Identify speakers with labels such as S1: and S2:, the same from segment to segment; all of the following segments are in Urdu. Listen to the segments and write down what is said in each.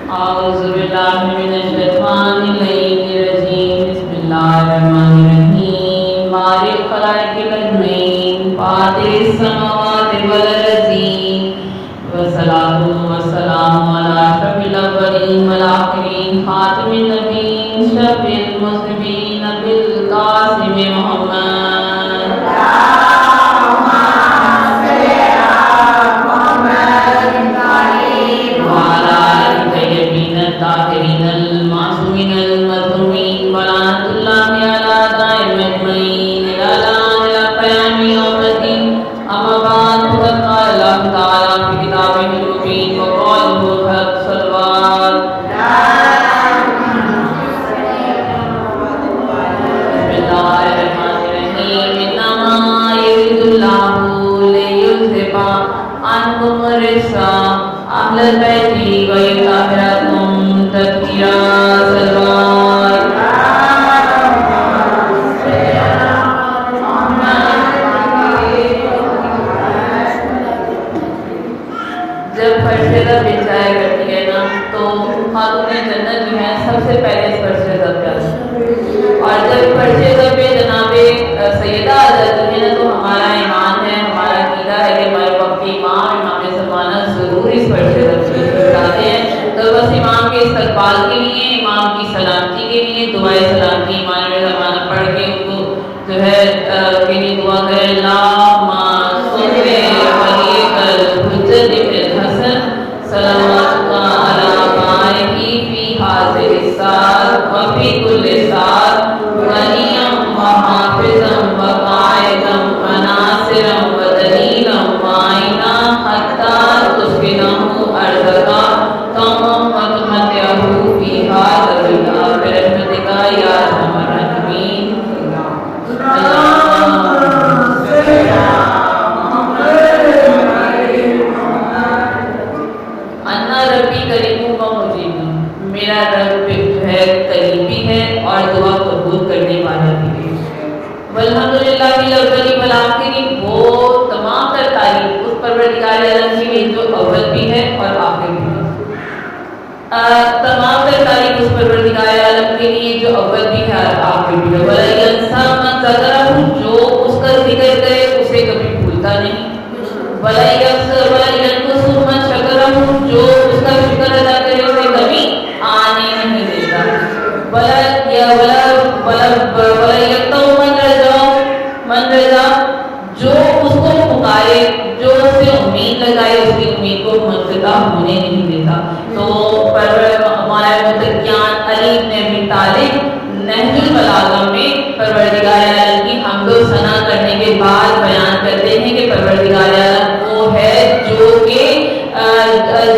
S1: أعوذ بالله من الشيطان الرجيم بسم الله الرحمن الرحيم مالك الخلائق أجمعين فاطر السماوات والأرض والصلاة والسلام على أشرف الأولين والآخرين خاتم النبيين شفيع المذنبين أبي القاسم محمد الطاهرين المعصومين المظلومين ولعنة الله على دائم أجمعين إلى قيام يوم الدين أما بعد فقد قال الله تعالى في كتابه المبين وقوله الحق صلوات بسم الله الرحمن الرحيم إنما يريد الله ليذهب عنكم الرجس أهل البيت ويطهركم تطهيرا صلوات جب فرشتہ بچھایا کرتی ہے نا تو خاتون جنت جو ہے سب سے پہلے اس فرشتہ پہ آتی ہے اور جب فرشتہ پہ جناب سیدہ آ جاتی ہے نا تو ہمارا ایمان ہے ہمارا عقیدہ ہے کہ ہمارے وقت کے امام زمانہ ضرور اس فرشتہ پہ جاتے ہیں تو بس امام کے استقبال کے لیے امام کی سلامتی کے لیے دعائے سلامتی امام میں زمانہ پڑھ کے ان کو جو ہے کے لیے دعا کریں اللہم صلی علیک الحجت ابن الحسن صلواتک علی بارہ فی حاضر الساعۃ وفی کل ساعۃ ولیا وحافظا وقائدا وناصرا ودلیلا وعینا حتی تسکنہ ارضک میرا رب ہے قریبی ہے اور دعا قبول کرنے والا بھی ہے والحمدللہ الاولی والآخری وہ تمام تر تعریف اس پروردگار عالم کے لیے جو اول بھی ہے اور آخر بھی ہے تمام تر تعریف اس پروردگار عالم کے لیے جو اول بھی ہے اور آخر بھی ہے ولا ینسا من ذکرہ جو اس کا ذکر کرے اسے کبھی بھولتا نہیں ولا ینقص من شکرہ جو اس کا شکر ادا کرے اسے کبھی آنے نہیں دیتا ولا یقطع من رضا جو اس کو پکارے جو اس سے امید لگائے اس کی امید کو منقطع ہونے نہیں دیتا تو ہمارے متقیان علی بن ابی طالب نہج البلاغہ میں پروردگار عالم کی حمد و ثنا کرنے کے بعد بیان کرتے ہیں کہ پروردگار عالم وہ ہے جو کہ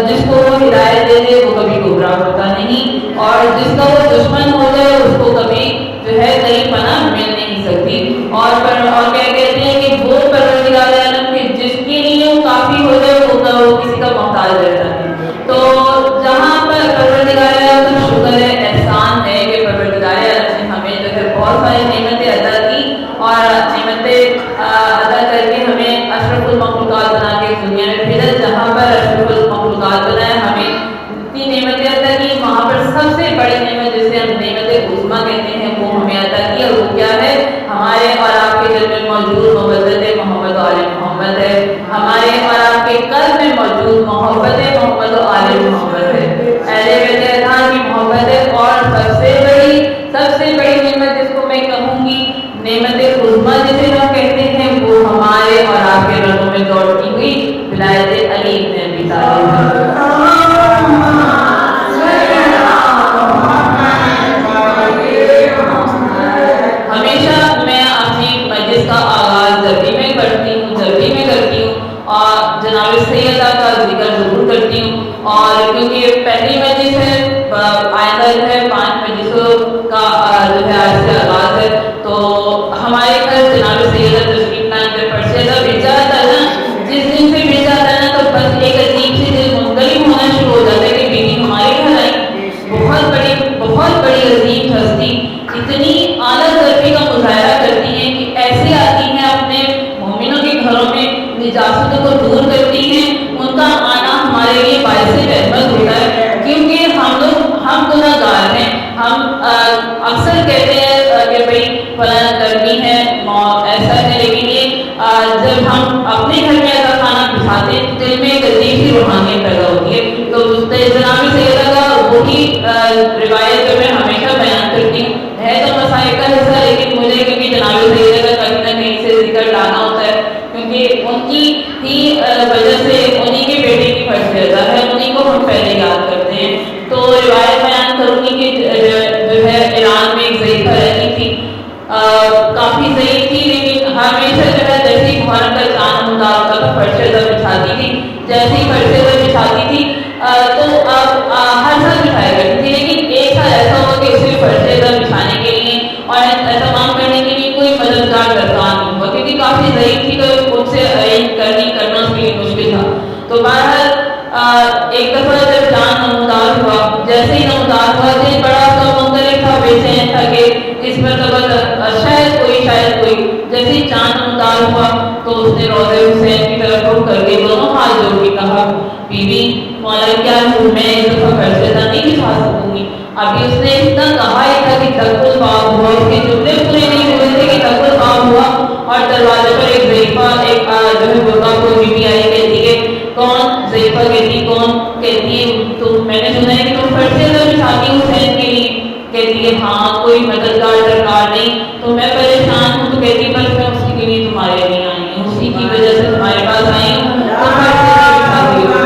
S1: جس کو وہ ہدایت دے دے وہ کبھی گمراہ ہوتا نہیں اور جس کا وہ دشمن ہو جائے اس کو کبھی جو ہے کہیں پناہ مل نہیں سکتی اور کیا کہتے ہیں کہ وہ پروردگار عالم کے جس کے لیے وہ کافی ہو جائے وہ کسی کا محتاج رہتا ہے تو جہاں پر پروردگار عالم کا شکر ہے احسان ہے کہ پروردگار عالم نے ہمیں جو ہے بہت ساری نعمتیں ادا کی اور نعمتیں ادا کر کے ہمیں اشرف المخلوقات بنا کے دنیا میں بھیجا جہاں پر اشرف المخلوقات بنایا ہمیں اتنی نعمتیں عطا کی وہاں پر سب سے بڑی نعمت جسے ہم نعمت عظمیٰ کہتے ہیں وہ ہمیں عطا کی اور وہ کیا ہے ہمارے اور آپ کے دل میں موجود محبت محمد و آل محمد ہے ہمارے اور آپ کے قلب میں موجود محبت محمد و آل محمد ہے اہل بیت اطہار کی محبت ہے اور سب سے بڑی نعمت جس کو میں کہوں گی نعمت عظمیٰ جسے ہم کہتے ہیں وہ ہمارے اور آپ کے رگوں میں دوڑتی ہوئی ولایت علی بن ابی طالب ہمیشہ میں اپنی مجلس کا آغاز جب بھی میں کرتی ہوں اور جناب سیدہ کا ذکر ضرور کرتی ہوں اور کیونکہ پہلی مجلس ہے آئندہ جو ہے 5 مجلسوں کا جو ہے آج سے آغاز ہے تو ہمارے گھر جناب سیدہ تشریف لائیں جب فرشتہ بھیجا جاتا ہے نا جس دن سے بھیجا جاتا ہے نا تو بس ایک عجیب سی دل منقلب ہونا شروع ہو جاتا ہے کہ بیوی ہمارے گھر آئی بہت بڑی عظیم ہستی اتنی اعلیٰ درجے کا مظاہرہ کرتی ہیں کہ ایسے آتی ہیں اپنے مومنوں کے گھروں میں نجاستوں کو دور کرتی ہیں ان کا آنا ہمارے لیے باعث رحمت ہوتا ہے کیونکہ وہی روایت جو میں ہمیشہ بیان کرتی ہوں، ہے تو مسائل کا حصہ، لیکن مجھے کیونکہ جناب سیدہ کا کہیں نہ کہیں سے ذکر لانا ہوتا ہے، کیونکہ ان کی ہی وجہ سے انہی کے بیٹے کی فرضیت ہے، انہی کو ہم پہلے یاد کرتے ہیں۔ تو روایت بیان کروں گی کہ جو ہے ایران میں ایک ضعیفہ رہتی تھی، کافی ضعیف تھی، لیکن ہمیشہ جو ہے جیسے ہی محرم کا چاند ہوتا ہوتا تو فرشے در بچھاتی تھی، جیسے ہی فرشے در بچھاتی تھی تو اب ہر سال بچھایا کرتی تھی، لیکن ایک سال ایسا ہوا کہ اسے فرشے در بچھانے کے لیے اور اہتمام کرنے کے لیے کوئی مددگار درکار نہیں ہوا، کیونکہ کافی ضعیف تھی تو ان سے ارینج کرنا اس کے لیے مشکل تھا۔ تو بہرحال ایک دفعہ جب چاند نمودار ہوا، جیسے ہی نمودار ہوا دل بڑا سا منطلق تھا، بے چین تھا کہ اس مرتبہ شاید کوئی جیسے ہی چاند نمودار ہوا تو اس نے روضہ حسین کی طرف رخ کر کے دونوں ہاتھ جوڑ کے کہا، بی بی مولا کیا ہوں میں اس دفعہ فرشتہ نہیں بچھا سکوں گی۔ ابھی اس نے اتنا کہا ہی تھا کہ تک الباب ہوا، اس کے جملے پورے نہیں ہوئے تھے کہ تک الباب ہوا اور دروازے پر ایک ضعیفہ ایک جو ہے برقع کو بی بی آئی کہتی ہے، کون؟ ضعیفہ کہتی کون؟ کہتی ہے تو میں نے سنا ہے کہ تم فرشتے در بچھاتی ہو حسین کے لیے، کہتی ہے ہاں کوئی مددگار درکار نہیں، تو میں پریشان ہوں، تو کہتی بس میں اسی کے لیے تمہارے لیے آئی ہوں، اسی کی وجہ سے تمہارے پاس آئی ہوں، تو فرشتے در بچھاتی ہوں۔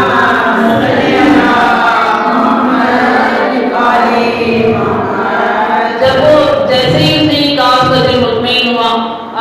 S1: جب وہ جیسے ہی اس نے یہ کہا اس کا دل مطمئن ہوا۔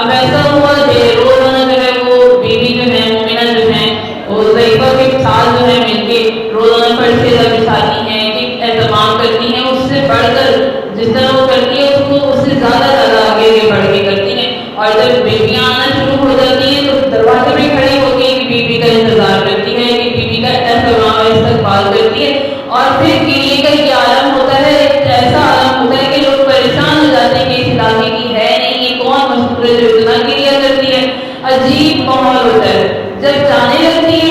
S1: اب ایسا ہوا کہ روزانہ جو ہے وہ بیوی جو ہے مومنہ جو ہے وہ ضعیفہ کے ساتھ جو ہے مل کے روزانہ فرشتے در بچھاتی ہیں، کہ اہتمام کرتی ہیں، اس سے بڑھ کر جس طرح وہ کرتی ہے اس سے زیادہ آگے بڑھ کے کرتی ہیں، اور جب بیویاں آنا شروع ہو جاتی ہیں تو دروازے پہ کھڑی ہو کے بیوی کا انتظار کرتی ہے، کہ بیوی کا اہتمام استقبال کرتی ہے، اور پھر گریے کا یہ عالم ہوتا ہے، ایسا عالم ہوتا ہے کہ لوگ پریشان ہو جاتے ہیں کہ اس علاقے کی ہے نہیں، یہ کون مسئول ہے جو اتنا گریا کرتی ہے، عجیب ماحول ہوتا ہے۔ جب جانے لگتی ہے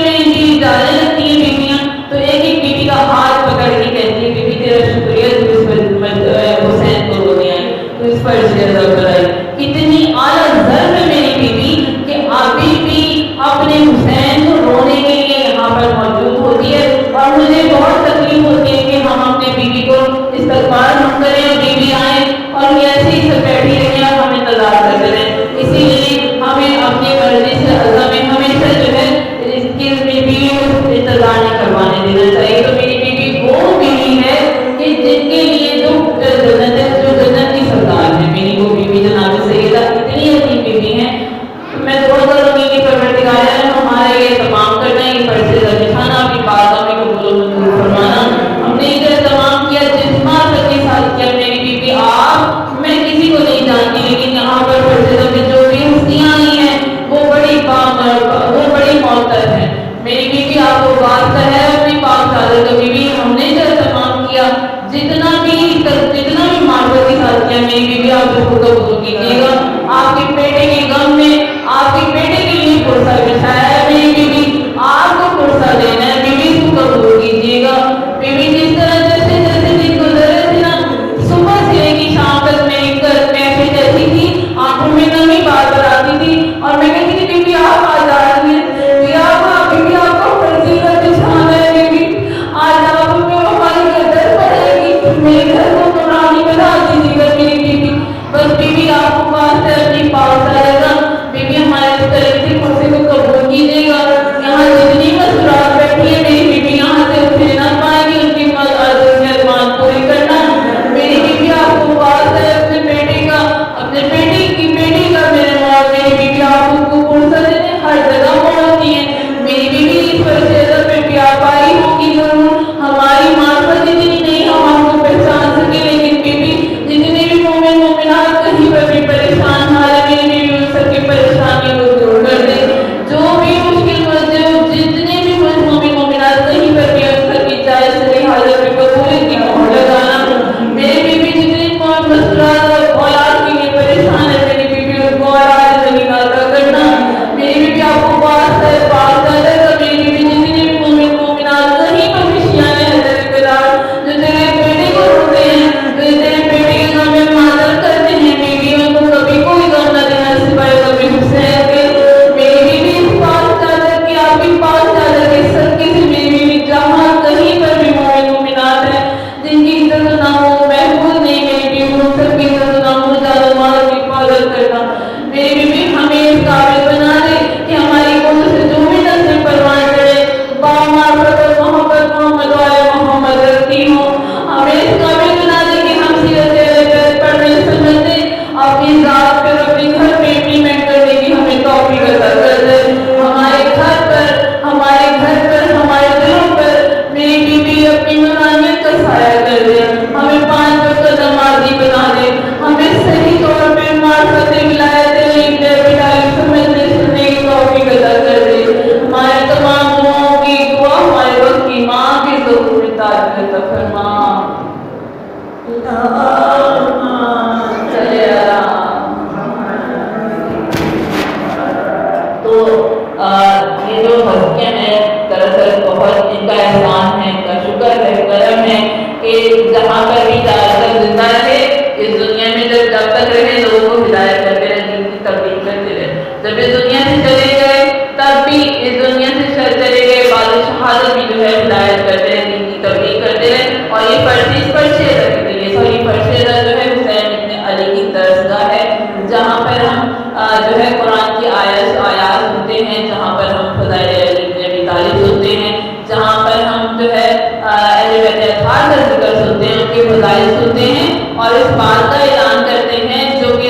S1: جانے لگتی ہیں بیویاں تو ایک ایک بیوی کا ہاتھ پکڑ کے کہتی ہے بیوی تیرا شکریہ تو اس پر حسین کو رونے آئی، تو اس پر زیادہ کرائی، اتنی اعلیٰ ضرب ہے میری بیوی کہ ابھی بھی اپنے حسین کو رونے کے لیے یہاں پر موجود ہوتی ہے، اور مجھے بہت تکلیف ہوتی ہے کہ ہم اپنے بیوی کو استقبال ہم کریں اور بیوی آئیں اور یہ ایسے ہی سب بیٹھی رہیں اور ہم انتظار کرتے رہیں، اسی لیے ہمیں اپنی مرضی سے اللہ میں ہمیشہ جو ہے اس کی ہدایت سنتے ہیں اور اس بات کا اعلان کرتے ہیں جو کہ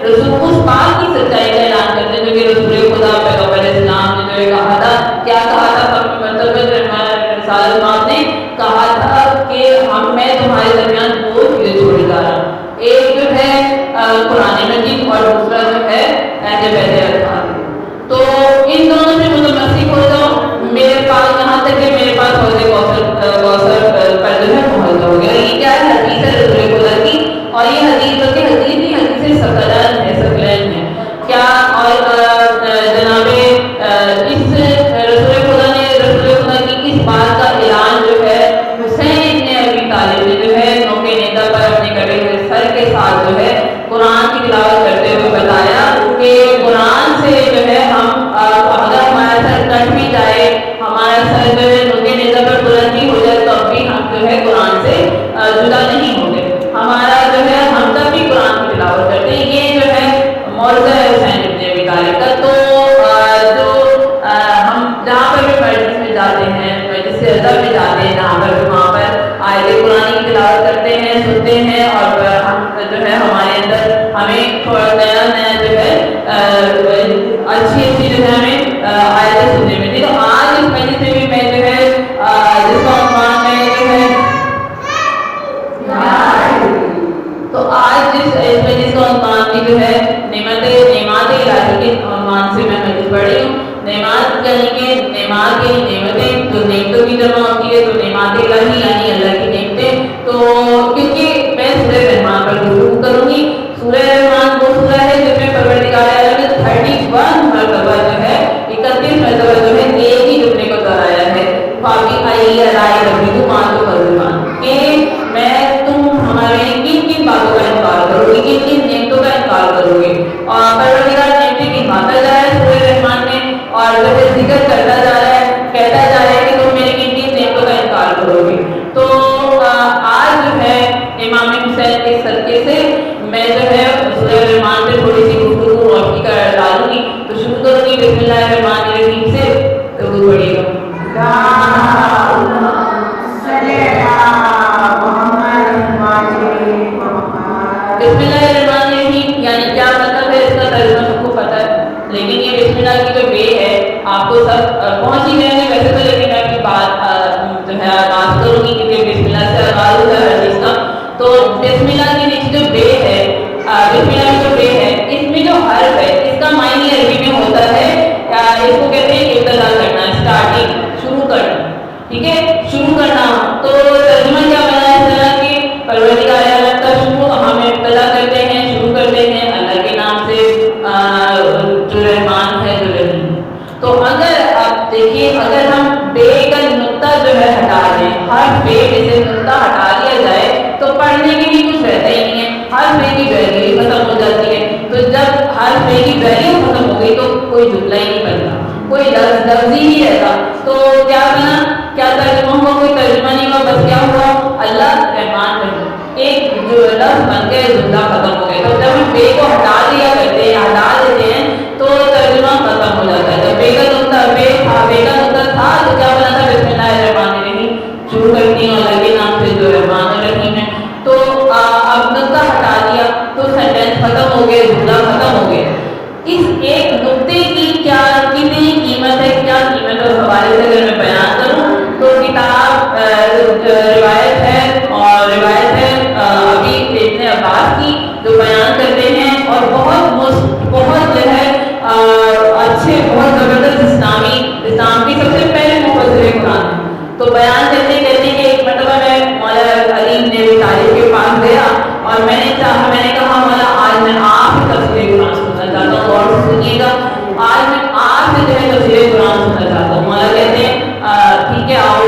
S1: رسول اس بات کی سچائی کا اعلان کرتے ہیں جو کہ رسول خدا پیغمبر اسلام نے جو کہا تھا. کیا کہا تھا اپنے مرتبہ رسالت ماب نے کہا تھا کہ میں تمہارے درمیان دو چیزیں چھوڑے جا رہا ہوں, ایک جو ہے قرآن مجید اور دوسرا جو ہے اہل بیت اطہار. تو ان دونوں سے متمسک ہو جاؤ. میرے پاس یہاں تک کہ میرے پاس حوض کوثر پر جو ہے پہنچ جاؤ گے. یہ کیا ہے؟ حدیث ہے رسول خدا کی, اور یہ حدیث بلکہ حدیث نہیں, حدیث ثقلین ہے, ثقلین ہے کیا. اور جناب اس رسول خدا کی اس بات کا اعلان جو ہے حسین ابن ابی طالب نے جو ہے نوکے نیزہ پر اپنے کٹے ہوئے سر کے ساتھ جو ہے قرآن کی تلاوت کرتے ہوئے بتایا کہ قرآن سے جو ہے ہم اگر ہمارا سر کٹ بھی جائے, ہمارا سر جو ہے نوکے نیزہ پر بلند بھی ہو جائے, تو اب بھی ہم جو ہے قرآن سے جدا نہیں ہوتے. ہمارا جو ہے ہم تب بھی قرآن کی تلاوت کرتے ہیں. یہ جو ہے موضوع ہے حسین ابن ابی طالب کا. تو جو ہم جہاں پر بھی مجلس میں جاتے ہیں, مجلس سے ادب میں جاتے ہیں, جہاں پر وہاں پر آیت قرآن کی تلاوت کرتے ہیں, سنتے ہیں, اور ہم جو ہے ہمارے اندر ہمیں تھوڑا نیا جو ہے اچھی جو ہے ہمیں آیتیں سننے میں. تو آج اس مجلس میں بھی میں جو ہے جس کا عنوان میں جو ہے تو آج اس مجلس کا عنوان بھی جو ہے نعمات الہی کے عنوان سے میں مجلس پڑھی ہوں. نعمات یعنی کہ نعمتیں جو نعمتوں کی جمع ہوتی ہے, تو نعمات الہی یعنی اللہ کی نعمتیں. تو کیونکہ میں سورہ رحمان پر گفتگو کروں گی. سورہ رحمان وہ سورہ ہے جس میں پروردگار عالم نے 31 مرتبہ جو ہے 31 مرتبہ جو ہے ایک ہی جملے کو دہرایا ہے, فابی آئی رائے ربی کو مان تو قدرمان, کہ میں تم ہمارے کن باتوں کا انکار کرو گے, کن نعمتوں کا انکار کرو گے. اور پروردگار نعمتیں گنواتا جا رہا ہے سورہ رحمان میں, اور جو ہے ذکر کرتا جا رہا ہے, کہتا جا رہا ہے کہ تم میرے کن نعمتوں کا انکار کرو گے. تو آج جو ہے امام حسین کے صدقے سے میں جو ہے سورہ رحمان پہ تھوڑی سی گفتگو روشنی کر ڈالوں گی. تو شروع کروں گی بسم اللہ الرحمن الرحیم سے. تو وہ پڑھیے گا. بسم اللہ الرحمن الرحیم یعنی کیا مطلب ہے, اس کا ترجمہ سب کو پتہ ہے, لیکن یہ بسم اللہ کی جو وے ہے آپ کو سب پہنچ ہی گئے ہیں ویسے تو, لیکن میں اپنی بات جو ہے آغاز کروں گی کیونکہ بسم اللہ سے آغاز ہوتا ہے ہر چیز کا. تو بسم اللہ کی نیچے جو وے ہے, بسم اللہ کی جو وے ہے, اس میں جو حرف ہے اس کا معنی عربی میں ہوتا ہے, اس کو کہتے ہیں ابتدا کرنا, اسٹارٹنگ, شروع کرنا. ٹھیک ہے, شروع کرنا. تو ترجمہ کیا بنا ہے اس طرح کہ پروردگار عالم کا شروع ہم ابتدا کرتے ہیں, شروع کرتے ہیں اللہ کے نام سے جو رحمان ہے, جو رحیم. تو اگر آپ دیکھیے, اگر ہم بے کا نقطہ جو ہے ہٹا دیں, ہر بے سے نقطہ ہٹا دیا جائے تو پڑھنے کے لیے کچھ رہتا ہی نہیں ہے, ہر بے کی ویلیو ختم ہو جاتی ہے. تو جب ہر بے کی ویلیو ختم ہو گئی تو کوئی جملہ ہی نہیں بنتا, کوئی لفظ ہی نہیں رہتا. تو کیا بنا, کیا ترجمہ ہوا, کوئی ترجمہ نہیں ہوا, بس کیا ہوا, اللہ رحمان رحیم, ایک جو لفظ بن گئے, جملہ ختم ہو گیا. تو جب ہم بے کو ہٹا دیا کرتے ہیں, ہٹا دیتے ہیں, تو ترجمہ ختم ہو جاتا ہے. جب بے کا نقطہ تھا تو کیا بنا تھا, بسم اللہ الرحمن الرحیم, شروع کرتی ہوں اللہ کے نام سے جو رحمان الرحیم ہے. تو اب نقطہ ہٹا دیا تو سینٹینس ختم ہو گیا, جملہ ختم ہو گیا. اس ایک نقطے کی کیا کتنی قیمت ہے, کیا قیمت ہے, اس حوالے سے اگر میں بیان کروں تو کتاب روایت ہے, اور روایت ہے ابھی ابن عباس کی, جو بیان کرتے ہیں, اور بہت جو ہے اچھے, بہت زبردست اسلام کی سب سے پہلے مفسر قرآن ہے. تو بیان کرتے کہتے کہ ایک مرتبہ میں مولا علی ابن ابی طالب کے پاس گیا, اور میں نے کہا مولا آج میں آپ سے تفسیر قرآن سننا چاہتا ہوں, غور سے سنیے گا, آج میں آپ سے جو ہے تفسیر قرآن سننا چاہتا ہوں. مولا کہتے ہیں ٹھیک ہے, آؤ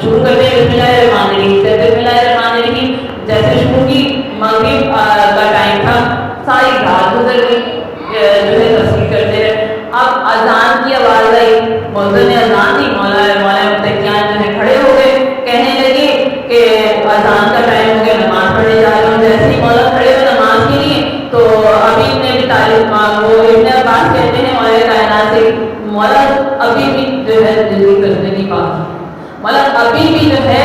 S1: شروع کرتے ہیں بسم اللہ الرحمن الرحیم سے. بسم اللہ الرحمن الرحیم جیسے شروع کی, مغرب کا ٹائم تھا, ساری رات گزر گئی, جو ہے تفسیر کرتے رہے. اب اذان کی آواز آئی, مؤذن نے اذان دی, مولا متقیان جو ہے کھڑے ہو گئے, کہنے لگے کہ اذان کا ٹائم ہو گیا, نماز پڑھنے جا رہے ہوں. جیسے ہی مولا کھڑے ہوئے نماز کے لیے, تو ابھی ابن ابی طالب وہ ابن عباس کہتے ہیں مولا کائنات سے, مولا ابھی بھی جو ہے جلدی کرنے نہیں پاس, مولا ابھی بھی جو ہے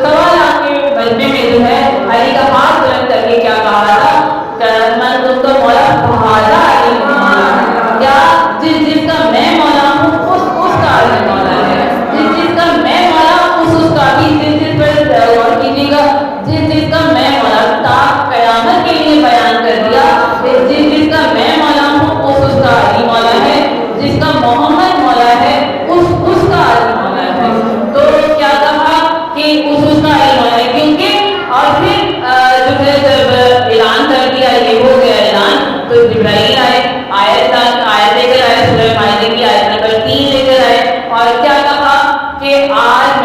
S1: 1.25 یہ ہو گیا اعلان تو جبرائیل آئے، آیت لے کر آئے، سورہ مائدہ کی آیت نمبر 3 لے کر آئے اور کیا کہا کہ آج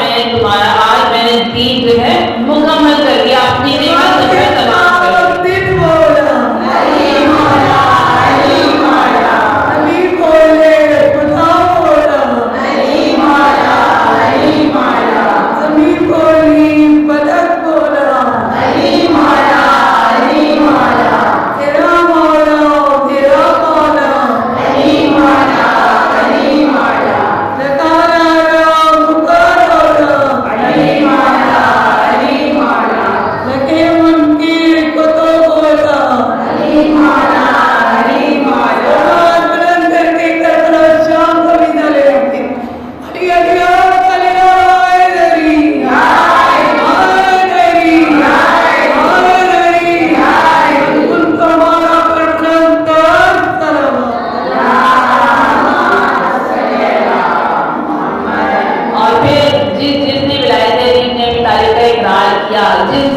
S1: میں نے دین جو ہے مکمل کر دیا، اپنی نعمت جو ہے تمام کر دی۔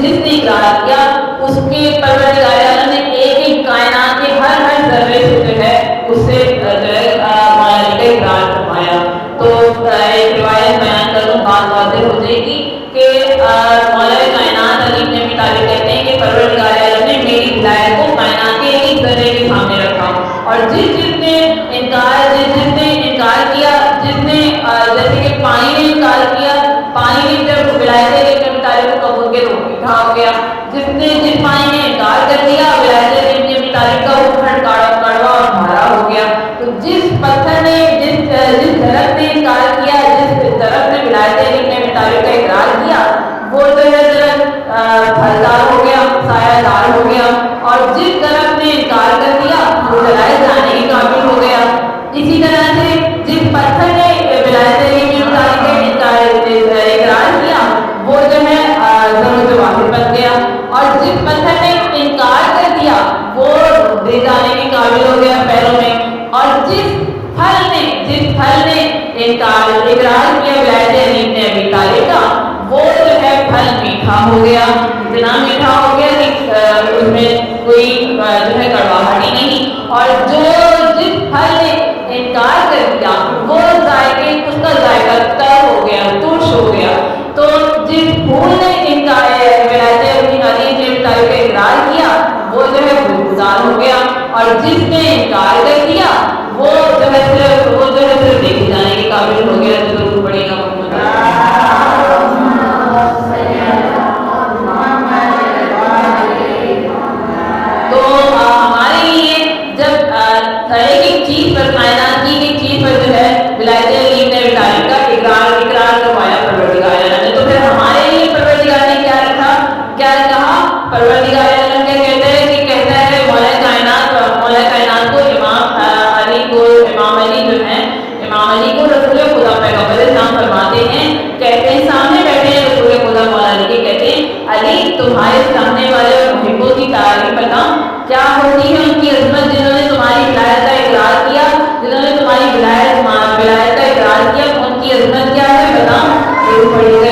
S1: جس نے اقرار کیا اس کے پروردگار عالم نے ایک کائنات کے ہر ذرے سے جو ہے اس سے جو ہے مولا علی کا اقرار فرمایا۔ تو ایک روایت بیان کروں، بات واضح ہو جائے گی کہ مولا کائنات علی بن ابی طالب کہتے ہیں کہ پروردگار عالم نے میری ہدایت کو کائنات کے ایک ذرے کے سامنے رکھا، اور جس نے انکار کیا، جس نے جیسے کہ پانی نے انکار کیا، پانی نے جب ولایت علی بن ابی طالب کو قبول کے روک میٹھا ہو گیا، جس پانی نے انکار کر دیا ولایت علی بن ابی طالب کا وہ کڑوا اور بھارا ہو گیا۔ تو جس پتھر نے جس درخت نے انکار کیا، جس درخت نے ولایت علی بن ابی طالب کا اقرار کیا، وہ جو ہے درخت پھلدار ہو گیا، سایہ دار ہو گیا، اور جس درخت نے انکار کر دیا وہ جلائے جانے کے قابل ہو گیا۔ اسی طرح سے جس پتھر نے ولایت علی بن ابی طالب کا اقرار کیا وہ جو ہے ضرور واحد بن گیا، اور جس پتھر نے انکار کر دیا وہ دے جانے کے قابل ہو گیا پیروں میں، اور جس پھل نے اقرار کیا ولایت علی بن ابی طالب کا وہ جو ہے پھل میٹھا ہو گیا، اتنا میٹھا ہو گیا کہ اس میں کوئی جو ہے کڑواہٹ ہی نہیں، اور جس پھل نے انکار کر دیا وہ ذائقے اس کا ذائقہ تر ہو گیا، ترش ہو گیا۔ تو جس پھول نے ولایت علی بن ابی طالب کا اقرار کیا وہ جو ہے گلزار ہو گیا، اور جس نے انکار کر دیا وہ جو ہے صرف دیکھے جانے کے قابل ہو گیا۔ تو ضرور پڑے گا تو ہمارے لیے جب ایک چیز پر کائنات کی ایک چیز پر جو ہے ولایت علی بن ابی طالب کا اقرار کروایا پروردگار عالم نے، تو پھر ہمارے لیے پروردگار نے کیا کہا؟ پروردگار عالم کیا کہتا ہے مولا کائنات کو امام علی کو رسول خدا پیغمبر اسلام فرماتے ہیں، کہتے ہیں سامنے بیٹھے ہیں رسول خدا مولا علی کے، کہتے ہیں علی تمہارے سامنے والے اور محبوں کی تعریف بتاؤ کیا ہوتی ہے ان کی عظمت، جنہوں نے تمہاری ولایت کا اقرار کیا، جنہوں نے تمہاری ولایت کا اقرار کیا، ان کی عظمت کیا ہے بتاؤ۔ ضرور پڑھیے گا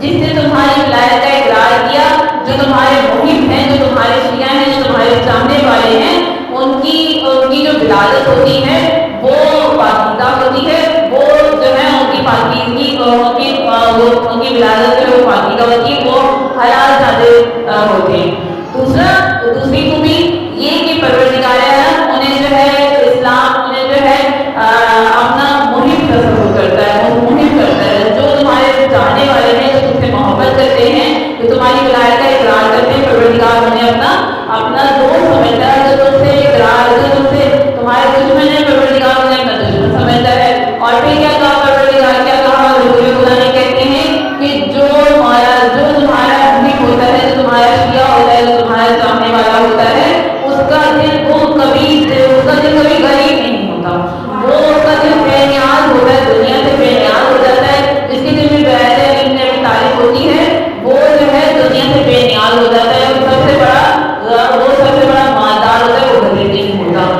S1: جس نے تمہاری ولایت کا اقرار کیا، جو تمہارے محب ہیں، جو تمہارے شیعہ ہیں، جو تمہارے چاہنے والے ہیں، ان کی جو ولادت ہوتی ہے وہ پاکیزہ ہوتی ہے، وہ جو ہے ان کی پاکیزگی ان کی ولادت جو ہے وہ پاکیزہ ہوتی ہے، وہ حلال زادے ہوتے ہیں۔ دوسری خوبی یہ کہ پروردگار عالم انہیں جو ہے اسلام انہیں جو ہے اپنا محب تصور کرتا ہے، جو تمہارے چاہنے والے ہیں، جو تم سے محبت کرتے ہیں، جو تمہاری ولایت کا اقرار کرتے ہیں، پروردگار انہیں اپنا دوست سمجھتا ہے، جو تم سے تمہارے دشمن ہے، پروردگار انہیں اپنا دشمن سمجھتا ہے۔ اور پھر کیا کہا پروردگار، کیا کہا رسول خدا نے، کہتے ہیں کہ جو تمہارا محب ہوتا ہے، جو تمہارا شیعہ ہوتا ہے، جو تمہارا چاہنے والا ہوتا ہے، اس کا دل کبھی غریب نہیں ہوتا، اس کا دل بے نیاز ہوتا ہے، دنیا سے بے نیاز ہو جاتا ہے۔ جس کے دل میں ولایت علی بن ابی طالب ہوتی ہے وہ جو ہے دنیا سے بے نیاز ہو جاتا ہے، وہ سب سے بڑا مالدار ہوتا ہے، وہ غریب نہیں ہوتا۔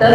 S1: 10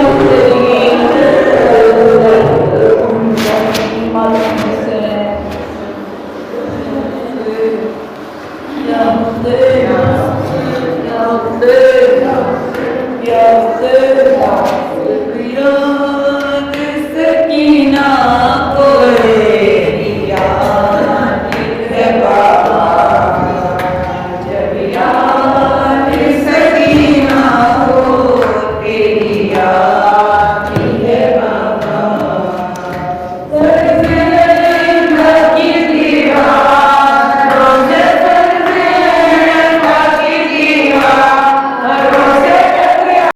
S1: اس سے